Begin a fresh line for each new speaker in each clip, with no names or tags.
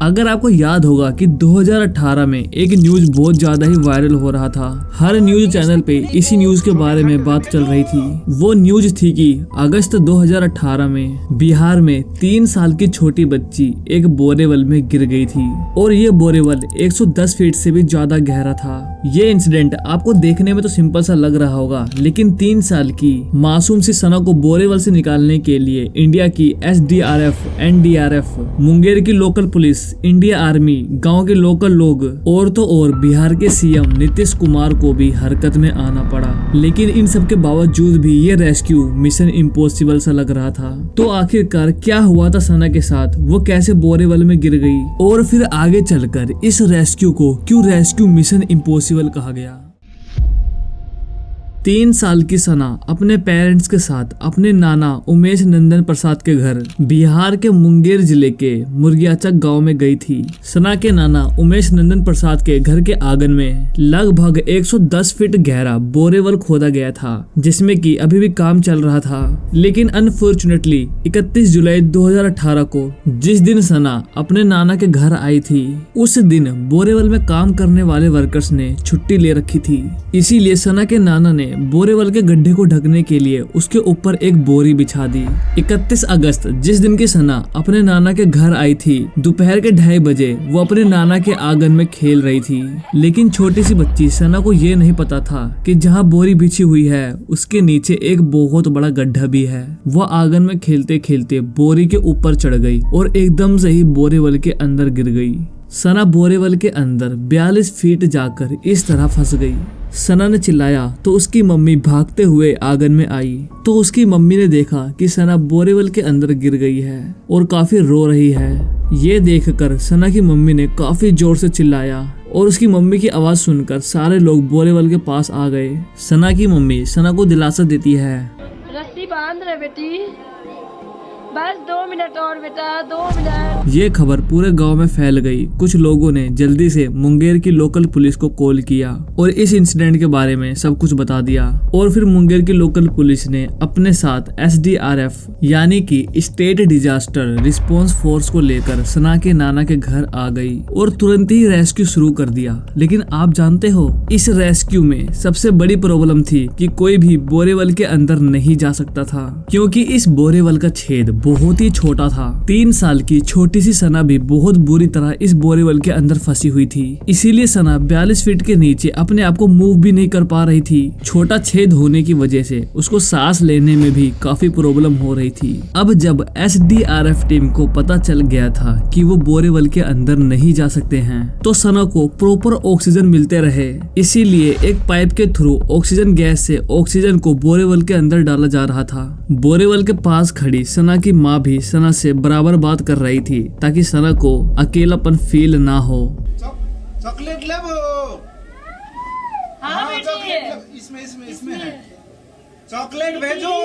अगर आपको याद होगा कि 2018 में एक न्यूज बहुत ज्यादा ही वायरल हो रहा था। हर न्यूज चैनल पे इसी न्यूज के बारे में बात चल रही थी। वो न्यूज थी कि अगस्त 2018 में बिहार में 3 साल की छोटी बच्ची एक बोरेवल में गिर गई थी और ये बोरेवल 110 फीट से भी ज्यादा गहरा था। ये इंसिडेंट आपको देखने में तो सिंपल सा लग रहा होगा, लेकिन 3 साल की मासूम सी सना को बोरेवल से निकालने के लिए इंडिया की SDRF, NDRF, मुंगेर की लोकल पुलिस, इंडिया आर्मी, गांव के लोकल लोग और तो और बिहार के CM नीतीश कुमार को भी हरकत में आना पड़ा। लेकिन इन सब के बावजूद भी ये रेस्क्यू मिशन इम्पॉसिबल सा लग रहा था। तो आखिरकार क्या हुआ था सना के साथ, वो कैसे बोरेवल में गिर गई और फिर आगे चलकर इस रेस्क्यू को क्यों रेस्क्यू मिशन इम्पॉसिबल कहा गया। 3 साल की सना अपने पेरेंट्स के साथ अपने नाना उमेश नंदन प्रसाद के घर बिहार के मुंगेर जिले के मुर्गियाचक गांव में गई थी। सना के नाना उमेश नंदन प्रसाद के घर के आंगन में लगभग 110 फीट गहरा बोरेवल खोदा गया था, जिसमें कि अभी भी काम चल रहा था। लेकिन अनफॉर्चुनेटली 31 जुलाई 2018 को जिस दिन सना अपने नाना के घर आई थी, उस दिन बोरेवल में काम करने वाले वर्कर्स ने छुट्टी ले रखी थी। इसीलिए सना के नाना ने बोरेवल के गड्ढे को ढकने के लिए उसके ऊपर एक बोरी बिछा दी। 31 अगस्त जिस दिन की सना अपने नाना के घर आई थी, दोपहर के 2:30 बजे वो अपने नाना के आंगन में खेल रही थी। लेकिन छोटी सी बच्ची सना को ये नहीं पता था कि जहाँ बोरी बिछी हुई है उसके नीचे एक बहुत बड़ा गड्ढा भी है। वो आंगन में खेलते खेलते बोरी के ऊपर चढ़ गई और एकदम से ही बोरेवल के अंदर गिर गई। सना बोरेवल के अंदर 42 फीट जाकर इस तरह फंस गई। सना ने चिल्लाया तो उसकी मम्मी भागते हुए आंगन में आई तो उसकी मम्मी ने देखा कि सना बोरेवल के अंदर गिर गई है और काफी रो रही है। ये देखकर सना की मम्मी ने काफी जोर से चिल्लाया और उसकी मम्मी की आवाज सुनकर सारे लोग बोरेवल के पास आ गए। सना की मम्मी सना को दिलासा देती है,
रस्सी बांध रहे बेटी, बस 2 मिनट और बेटा, 2 मिनट।
ये खबर पूरे गांव में फैल गई। कुछ लोगों ने जल्दी से मुंगेर की लोकल पुलिस को कॉल किया और इस इंसिडेंट के बारे में सब कुछ बता दिया। और फिर मुंगेर की लोकल पुलिस ने अपने साथ SDRF यानी कि स्टेट डिजास्टर रिस्पांस फोर्स को लेकर सना के नाना के घर आ गई और तुरंत ही रेस्क्यू शुरू कर दिया। लेकिन आप जानते हो, इस रेस्क्यू में सबसे बड़ी प्रॉब्लम थी कि कोई भी बोरेवल के अंदर नहीं जा सकता था, क्योंकि इस बोरेवल का छेद बहुत ही छोटा था। 3 साल की छोटी सी सना भी बहुत बुरी तरह इस बोरेवल के अंदर फंसी हुई थी। इसीलिए सना 42 फीट के नीचे अपने आप को मूव भी नहीं कर पा रही थी। छोटा छेद होने की वजह से उसको सांस लेने में भी काफी प्रॉब्लम हो रही थी। अब जब SDRF टीम को पता चल गया था कि वो बोरेवल के अंदर नहीं जा सकते हैं, तो सना को प्रॉपर ऑक्सीजन मिलते रहे। इसीलिए एक पाइप के थ्रू ऑक्सीजन गैस से ऑक्सीजन को बोरेवल के अंदर डाला जा रहा था। बोरेवल के पास खड़ी सना की माँ भी सना से बराबर बात कर रही थी ताकि सना को अकेलापन फील ना हो।
चॉकलेट ले वो।
हाँ
चॉकलेट इसमें है। चॉकलेट भेजो।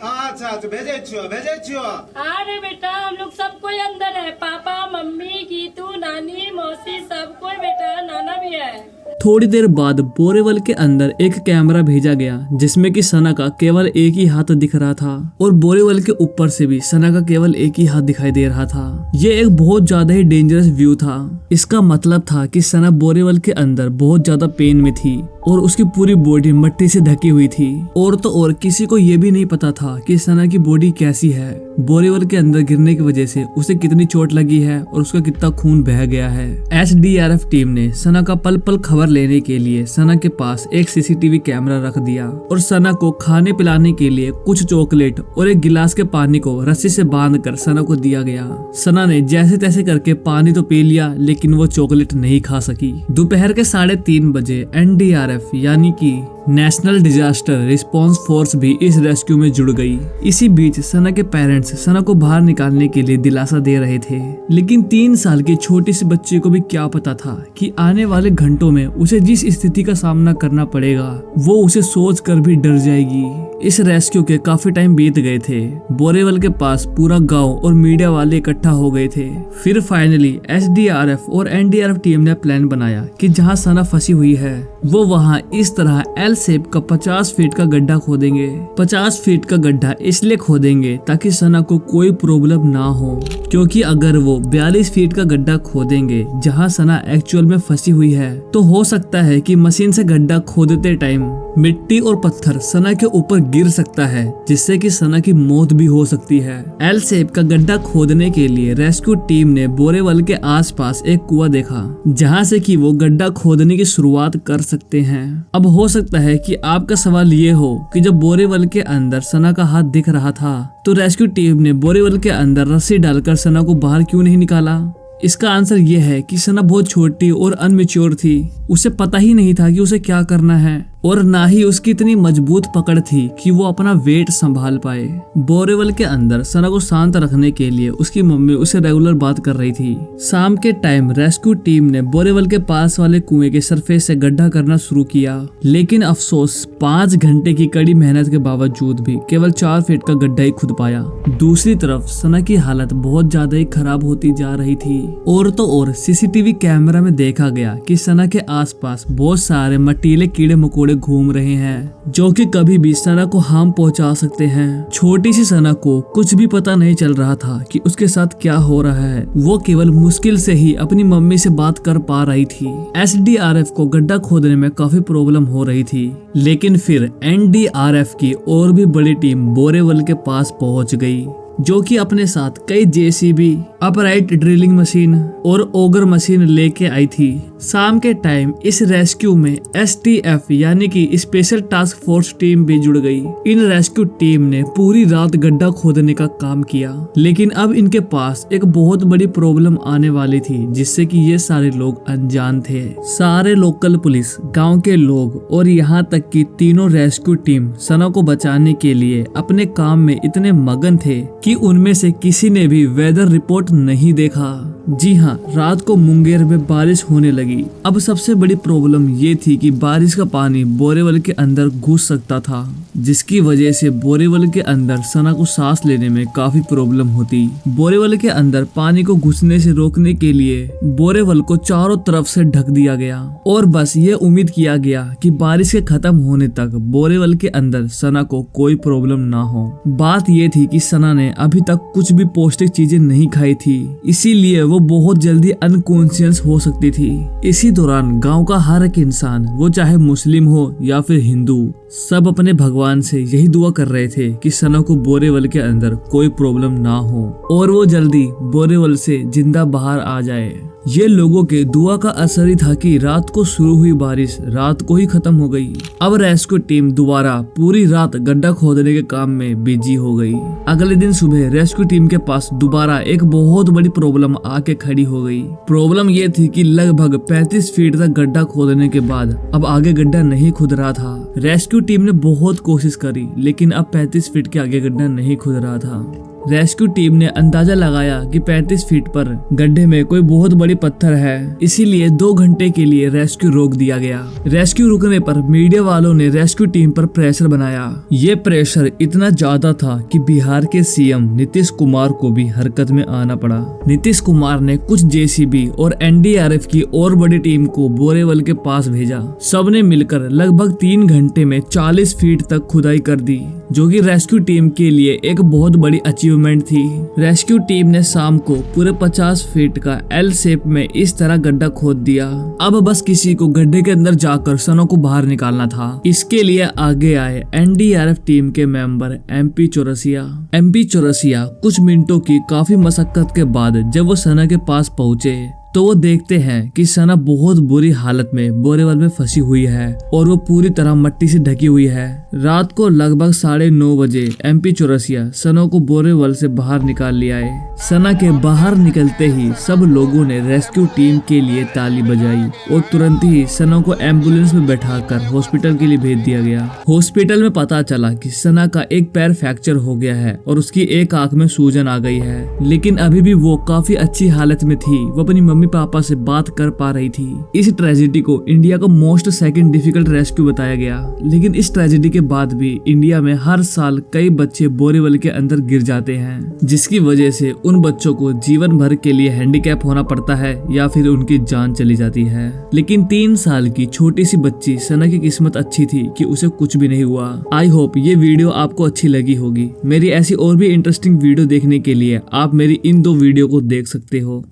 अच्छा भेजे छियो।
अरे बेटा, हम लोग सब कोई अंदर है, पापा, मम्मी, गीतू, नानी, मौसी, सब कोई बेटा, नाना भी है।
थोड़ी देर बाद बोरेवल के अंदर एक कैमरा भेजा गया जिसमें कि सना का केवल एक ही हाथ दिख रहा था और बोरेवल के ऊपर से भी सना का केवल एक ही हाथ दिखाई दे रहा था। ये एक बहुत ज्यादा ही डेंजरस व्यू था। इसका मतलब था कि सना बोरेवल के अंदर बहुत ज्यादा पेन में थी और उसकी पूरी बॉडी मिट्टी से ढकी हुई थी। और तो और किसी को ये भी नहीं पता था कि सना की बॉडी कैसी है। बोरेवल के अंदर गिरने की वजह से उसे कितनी चोट लगी है और उसका कितना खून बह गया है। SDRF टीम ने सना का पल पल खबर लेने के लिए सना के पास एक CCTV कैमरा रख दिया और सना को खाने पिलाने के लिए कुछ चॉकलेट और एक गिलास के पानी को रस्सी से बांधकर सना को दिया गया। सना ने जैसे तैसे करके पानी तो पी लिया, लेकिन वो चॉकलेट नहीं खा सकी। दोपहर के 3:30 बजे NDRF यानी कि नेशनल डिजास्टर रिस्पांस फोर्स भी इस रेस्क्यू में जुड़ गई। इसी बीच सना के पेरेंट्स सना को बाहर निकालने के लिए दिलासा दे रहे थे, लेकिन 3 साल की छोटी सी बच्ची को भी क्या पता था कि आने वाले घंटों में उसे जिस स्थिति का सामना करना पड़ेगा वो उसे सोच कर भी डर जाएगी। इस रेस्क्यू के काफी टाइम बीत गए थे। बोरेवल के पास पूरा गांव और मीडिया वाले इकट्ठा हो गए थे। फिर फाइनली SDRF और NDRF टीम ने प्लान बनाया कि जहां सना फंसी हुई है वो वहां इस तरह L शेप का 50 फीट का गड्ढा खोदेंगे। 50 फीट का गड्ढा इसलिए खोदेंगे ताकि सना को कोई प्रॉब्लम ना हो, क्योंकि अगर वो 42 फीट का गड्ढा खोदेंगे जहां सना एक्चुअल में फंसी हुई है, तो हो सकता है कि मशीन से गड्ढा खोदते टाइम मिट्टी और पत्थर सना के ऊपर गिर सकता है, जिससे कि सना की मौत भी हो सकती है। एल शेप का गड्ढा खोदने के लिए रेस्क्यू टीम ने बोरेवल के आसपास एक कुआं देखा, जहां से कि वो गड्ढा खोदने की शुरुआत कर सकते हैं। अब हो सकता है कि आपका सवाल ये हो कि जब बोरेवल के अंदर सना का हाथ दिख रहा था, तो रेस्क्यू टीम ने बोरेवल के अंदर रस्सी डालकर सना को बाहर क्यों नहीं निकाला? इसका आंसर ये है कि सना बहुत छोटी और अनमेच्योर थी। उसे पता ही नहीं था कि उसे क्या करना है, और ना ही उसकी इतनी मजबूत पकड़ थी कि वो अपना वेट संभाल पाए। बोरेवल के अंदर सना को शांत रखने के लिए उसकी मम्मी उसे रेगुलर बात कर रही थी। शाम के टाइम रेस्क्यू टीम ने बोरेवल के पास वाले कुएं के सरफेस से गड्ढा करना शुरू किया, लेकिन अफसोस 5 घंटे की कड़ी मेहनत के बावजूद भी केवल 4 फीट का गड्ढा ही खुद पाया। दूसरी तरफ सना की हालत बहुत ज्यादा ही खराब होती जा रही थी। और तो और सीसीटीवी कैमरा में देखा गया कि सना के आसपास बहुत सारे मटीले कीड़े मकोड़े घूम रहे हैं, जो कि कभी भी सना को हार्म पहुंचा सकते हैं। छोटी सी सना को कुछ भी पता नहीं चल रहा था कि उसके साथ क्या हो रहा है। वो केवल मुश्किल से ही अपनी मम्मी से बात कर पा रही थी। एसडीआरएफ को गड्ढा खोदने में काफी प्रॉब्लम हो रही थी, लेकिन फिर एनडीआरएफ की और भी बड़ी टीम बोरेवल के पास पहुंच गई, जो कि अपने साथ कई जेसीबी, अपराइट ड्रिलिंग मशीन और ओगर मशीन लेके आई थी। शाम के टाइम इस रेस्क्यू में एसटीएफ यानी कि स्पेशल टास्क फोर्स टीम भी जुड़ गई। इन रेस्क्यू टीम ने पूरी रात गड्ढा खोदने का काम किया, लेकिन अब इनके पास एक बहुत बड़ी प्रॉब्लम आने वाली थी, जिससे कि ये सारे लोग अनजान थे। सारे लोकल पुलिस, गांव के लोग और यहाँ तक कि तीनों रेस्क्यू टीम सना को बचाने के लिए अपने काम में इतने मगन थे कि उनमें से किसी ने भी वेदर रिपोर्ट नहीं देखा। जी हाँ, रात को मुंगेर में बारिश होने लगी। अब सबसे बड़ी प्रॉब्लम ये थी कि बारिश का पानी बोरेवल के अंदर घुस सकता था, जिसकी वजह से बोरेवल के अंदर सना को सांस लेने में काफी प्रॉब्लम होती। बोरेवल के अंदर पानी को घुसने से रोकने के लिए बोरेवल को चारों तरफ से ढक दिया गया और बस ये उम्मीद किया गया कि बारिश के खत्म होने तक बोरेवल के अंदर सना को कोई प्रॉब्लम ना हो। बात ये थी कि सना ने अभी तक कुछ भी पौष्टिक चीजें नहीं खाई थी, इसीलिए वो बहुत जल्दी अनकॉन्शियस हो सकती थी। इसी दौरान गांव का हर एक इंसान, वो चाहे मुस्लिम हो या फिर हिंदू, सब अपने भगवान से यही दुआ कर रहे थे कि सना को बोरेवल के अंदर कोई प्रॉब्लम ना हो और वो जल्दी बोरेवल से जिंदा बाहर आ जाए। ये लोगों के दुआ का असर ही था कि रात को शुरू हुई बारिश रात को ही खत्म हो गई। अब रेस्क्यू टीम दोबारा पूरी रात गड्ढा खोदने के काम में बिजी हो गई। अगले दिन सुबह रेस्क्यू टीम के पास दोबारा एक बहुत बड़ी प्रॉब्लम आके खड़ी हो गई। प्रॉब्लम ये थी कि लगभग 35 फीट तक गड्ढा खोदने के बाद अब आगे गड्ढा नहीं खुद रहा था। रेस्क्यू टीम ने बहुत कोशिश करी, लेकिन अब 35 फीट के आगे गड्ढा नहीं खुद रहा था। रेस्क्यू टीम ने अंदाजा लगाया कि 35 फीट पर गड्ढे में कोई बहुत बड़ी पत्थर है, इसीलिए 2 घंटे के लिए रेस्क्यू रोक दिया गया। रेस्क्यू रुकने पर मीडिया वालों ने रेस्क्यू टीम पर प्रेशर बनाया। ये प्रेशर इतना ज्यादा था कि बिहार के सीएम नीतीश कुमार को भी हरकत में आना पड़ा। नीतीश कुमार ने कुछ जेसीबी और एनडीआरएफ की और बड़ी टीम को बोरेवल के पास भेजा। सबने मिलकर लगभग 3 घंटे में 40 फीट तक खुदाई कर दी, जो कि रेस्क्यू टीम के लिए एक बहुत बड़ी अचीवमेंट थी। रेस्क्यू टीम ने शाम को पूरे 50 फीट का एल शेप में इस तरह गड्ढा खोद दिया। अब बस किसी को गड्ढे के अंदर जाकर सना को बाहर निकालना था। इसके लिए आगे आए एनडीआरएफ टीम के मेंबर एमपी चौरसिया कुछ मिनटों की काफी मशक्कत के बाद जब वो सना के पास पहुंचे तो वो देखते हैं कि सना बहुत बुरी हालत में बोरेवल में फंसी हुई है और वो पूरी तरह मिट्टी से ढकी हुई है। रात को लगभग 9:30 बजे एमपी चौरसिया सना को बोरेवल से बाहर निकाल लिया है। सना के बाहर निकलते ही सब लोगों ने रेस्क्यू टीम के लिए ताली बजाई और तुरंत ही सना को एम्बुलेंस में बैठाकर हॉस्पिटल के लिए भेज दिया गया। हॉस्पिटल में पता चला कि सना का एक पैर फ्रैक्चर हो गया है और उसकी एक आंख में सूजन आ गई है, लेकिन अभी भी वो काफी अच्छी हालत में थी। वो अपनी मम्मी पापा से बात कर पा रही थी। इस ट्रेजेडी को इंडिया का मोस्ट सेकंड डिफिकल्ट रेस्क्यू बताया गया, लेकिन इस ट्रेजेडी के बाद भी इंडिया में हर साल कई बच्चे बोरीवल के अंदर गिर जाते हैं, जिसकी वजह से उन बच्चों को जीवन भर के लिए हैंडीकैप होना पड़ता है या फिर उनकी जान चली जाती है। लेकिन 3 साल की छोटी सी बच्ची सना की किस्मत अच्छी थी कि उसे कुछ भी नहीं हुआ। आई होप ये वीडियो आपको अच्छी लगी होगी। मेरी ऐसी और भी इंटरेस्टिंग वीडियो देखने के लिए आप मेरी इन 2 वीडियो को देख सकते हो।